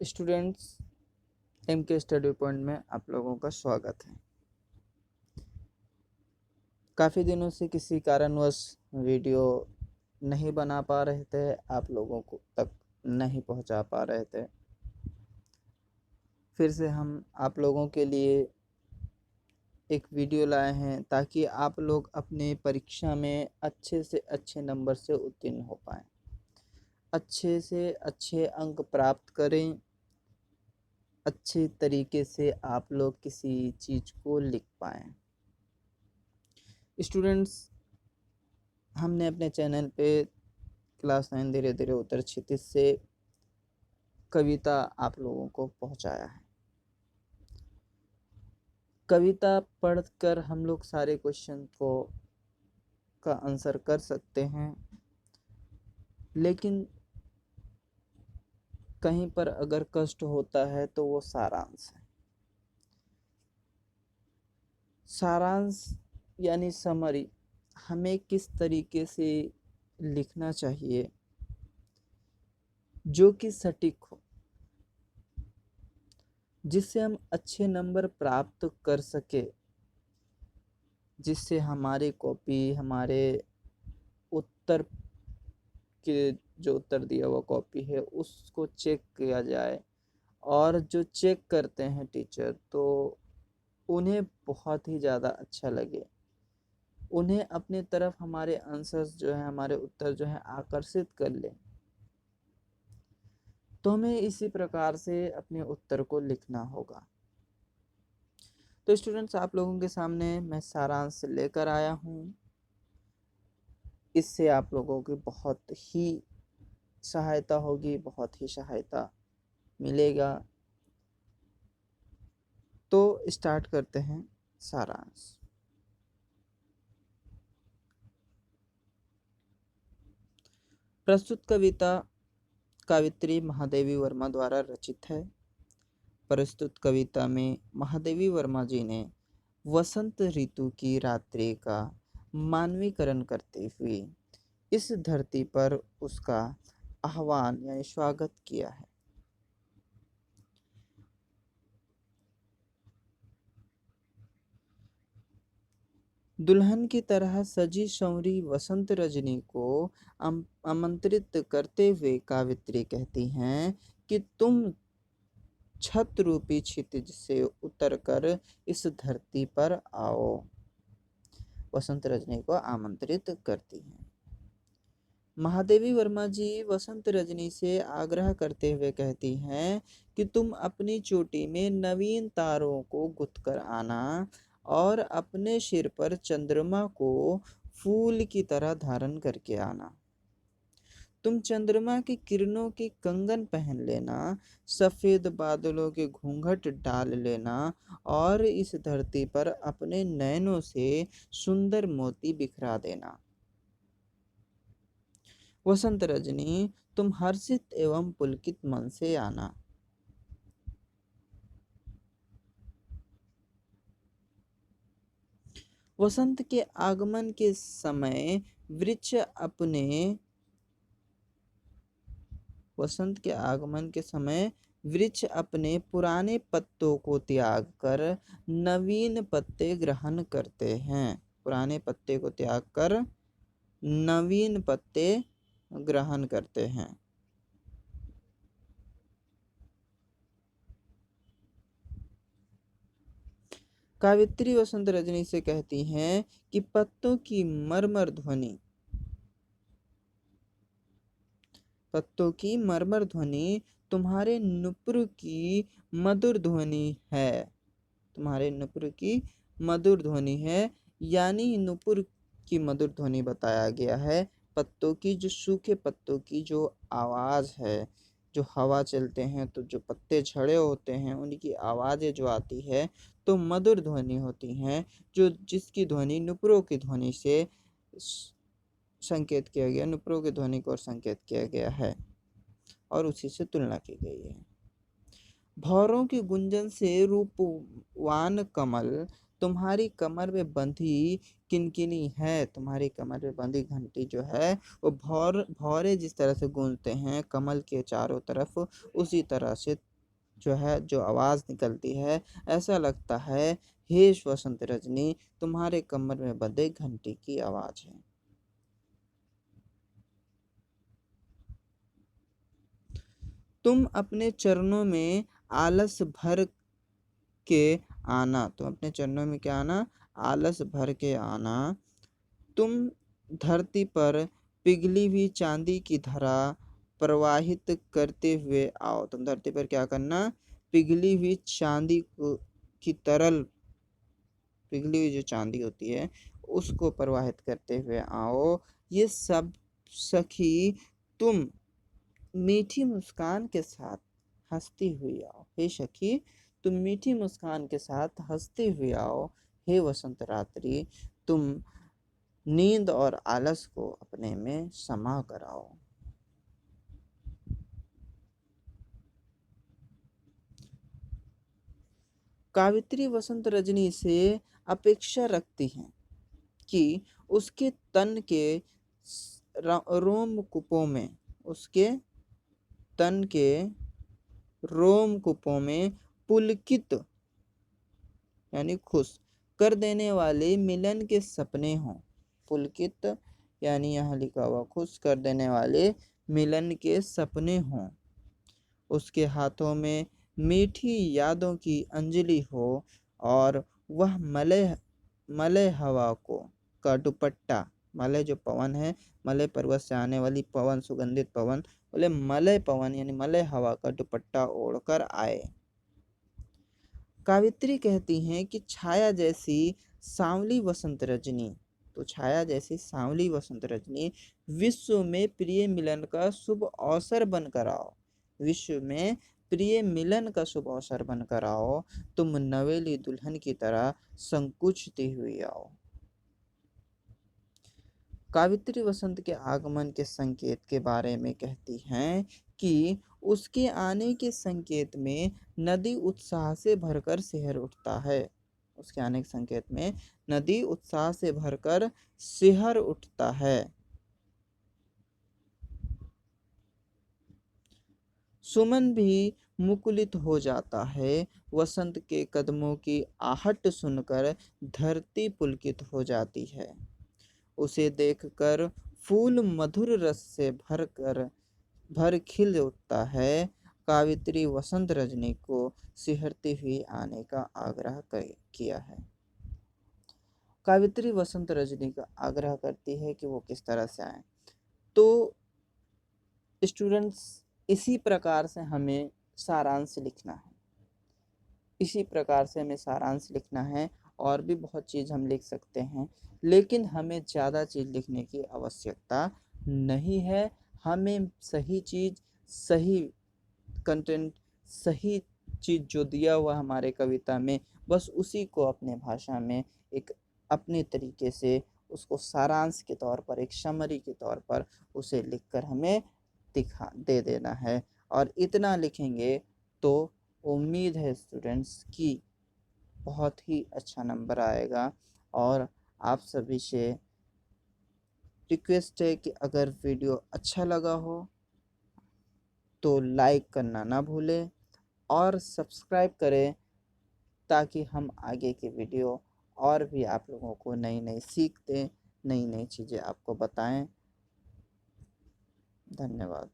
Students, M के study point में आप लोगों का स्वागत है। काफ़ी दिनों से किसी कारणवश वीडियो नहीं बना पा रहे थे, आप लोगों को तक नहीं पहुंचा पा रहे थे। फिर से हम आप लोगों के लिए एक वीडियो लाए हैं ताकि आप लोग अपने परीक्षा में अच्छे से अच्छे नंबर से उत्तीर्ण हो पाएँ, अच्छे से अच्छे अंक प्राप्त करें, अच्छे तरीके से आप लोग किसी चीज़ को लिख पाएँ। स्टूडेंट्स, हमने अपने चैनल पे क्लास 9 धीरे धीरे उत्तर क्षितिज से कविता आप लोगों को पहुंचाया है। कविता पढ़कर हम लोग सारे क्वेश्चन को का आंसर कर सकते हैं, लेकिन कहीं पर अगर कष्ट होता है तो वो सारांश है। सारांश यानी समरी, हमें किस तरीके से लिखना चाहिए जो कि सटीक हो, जिससे हम अच्छे नंबर प्राप्त कर सके, जिससे हमारी कॉपी, हमारे उत्तर के जो उत्तर दिया हुआ कॉपी है उसको चेक किया जाए, और जो चेक करते हैं टीचर तो उन्हें बहुत ही ज़्यादा अच्छा लगे, उन्हें अपने तरफ हमारे आंसर्स जो है, हमारे उत्तर जो है आकर्षित कर लें। तो हमें इसी प्रकार से अपने उत्तर को लिखना होगा। तो स्टूडेंट्स, आप लोगों के सामने मैं सारांश लेकर आया हूँ। इससे आप लोगों की बहुत ही सहायता होगी, बहुत ही सहायता मिलेगा। तो स्टार्ट करते हैं सारांश। प्रस्तुत कविता कावित्री महादेवी वर्मा द्वारा रचित है। प्रस्तुत कविता में महादेवी वर्मा जी ने वसंत ऋतु की रात्रि का मानवीकरण करते हुए इस धरती पर उसका आह्वान यानी स्वागत किया है। दुल्हन की तरह सजी संवरी वसंत रजनी को आमंत्रित करते हुए कावित्री कहती हैं कि तुम छत रूपी क्षितिज से उतरकर इस धरती पर आओ। वसंत रजनी को आमंत्रित करती हैं। महादेवी वर्मा जी वसंत रजनी से आग्रह करते हुए कहती हैं कि तुम अपनी चोटी में नवीन तारों को गुथ कर आना और अपने सिर पर चंद्रमा को फूल की तरह धारण करके आना। तुम चंद्रमा की किरणों के कंगन पहन लेना, सफेद बादलों के घूंघट डाल लेना और इस धरती पर अपने नयनों से सुंदर मोती बिखरा देना। वसंत रजनी, तुम हर्षित एवं पुलकित मन से आना। वसंत के आगमन के समय वृक्ष अपने वसंत के आगमन के समय वृक्ष अपने पुराने पत्तों को त्याग कर नवीन पत्ते ग्रहण करते हैं। पुराने पत्ते को त्याग कर नवीन पत्ते ग्रहण करते हैं। कावित्री वसंत रजनी से कहती हैं कि पत्तों की मरमर ध्वनि तुम्हारे नुपुर की मधुर ध्वनि है। तुम्हारे नुपुर की मधुर ध्वनि है, यानी नुपुर की मधुर ध्वनि बताया गया है। पत्तों की, जो सूखे पत्तों की जो आवाज़ है, जो हवा चलते हैं तो जो पत्ते झड़े होते हैं उनकी आवाज़ें जो आती है तो मधुर ध्वनि होती हैं, जो जिसकी ध्वनि नुपुरों की ध्वनि से संकेत किया गया, नुपुरों की ध्वनि को संकेत किया गया है और उसी से तुलना की गई है। भौरों की गुंजन से रूपवान कमल तुम्हारी कमर में बंधी किनकिनी है। तुम्हारी कमर में बंधी घंटी जो है वो भौरे जिस तरह से गूंजते हैं कमल के चारों तरफ, उसी तरह से जो आवाज़ निकलती है, ऐसा लगता है हे वसंत रजनी, तुम्हारे कमर में बंधे घंटी की आवाज़ है। तुम अपने चरणों में आलस भर के आना, तुम अपने चरणों में क्या आना, आलस भर के आना। तुम धरती पर पिघली हुई चांदी की धारा प्रवाहित करते हुए आओ। तुम धरती पर क्या करना, पिघली हुई की तरल, पिघली हुई जो चांदी होती है उसको प्रवाहित करते हुए आओ। ये सब सखी तुम मीठी मुस्कान के साथ हंसती हुई आओ। हे सखी, तुम मीठी मुस्कान के साथ हंसती हुई आओ। हे वसंत रात्रि, तुम नींद और आलस को अपने में समा कराओ। कावित्री वसंत रजनी से अपेक्षा रखती हैं कि उसके तन के रोमकूपों में, उसके तन के रोमकूपों में पुलकित यानी खुश कर देने वाले मिलन के सपने हों। पुलकित यानी यहाँ लिखा हुआ खुश कर देने वाले मिलन के सपने हों। उसके हाथों में मीठी यादों की अंजलि हो और वह मलय मलय हवा को का दुपट्टा, मलय जो पवन है, मलय पर्वत से आने वाली पवन, सुगंधित पवन, बोले मलय पवन यानी मलय हवा का दुपट्टा ओढ़कर आए। कावित्री कहती हैं कि छाया जैसी सांवली वसंत रजनी, तो छाया जैसी सांवली वसंत रजनी विश्व में प्रिय मिलन का शुभ अवसर बनकर आओ। विश्व में प्रिय मिलन का शुभ अवसर बनकर आओ। तुम नवेली दुल्हन की तरह संकुचती हुई आओ। कावित्री वसंत के आगमन के संकेत के बारे में कहती हैं कि उसके आने के संकेत में नदी उत्साह से भरकर सिहर उठता है। उसके आने के संकेत में नदी उत्साह से भरकर सिहर उठता है। सुमन भी मुकुलित हो जाता है। वसंत के कदमों की आहट सुनकर धरती पुलकित हो जाती है। उसे देखकर फूल मधुर रस से भर खिल उठता है। कावित्री वसंत रजनी को सिहरती हुई आने का आग्रह किया है। कावित्री वसंत रजनी का आग्रह करती है कि वो किस तरह से आए। तो स्टूडेंट्स, इसी प्रकार से हमें सारांश लिखना है, इसी प्रकार से हमें सारांश लिखना है। और भी बहुत चीज़ हम लिख सकते हैं, लेकिन हमें ज़्यादा चीज़ लिखने की आवश्यकता नहीं है। हमें सही चीज़, सही कंटेंट, सही चीज़ जो दिया हुआ हमारे कविता में, बस उसी को अपने भाषा में एक अपने तरीके से उसको सारांश के तौर पर, एक समरी के तौर पर उसे लिखकर हमें दिखा दे देना है। और इतना लिखेंगे तो उम्मीद है स्टूडेंट्स कि बहुत ही अच्छा नंबर आएगा। और आप सभी से रिक्वेस्ट है कि अगर वीडियो अच्छा लगा हो तो लाइक करना ना भूलें और सब्सक्राइब करें, ताकि हम आगे की वीडियो और भी आप लोगों को नई नई सीख दें, नई नई चीज़ें आपको बताएं। धन्यवाद।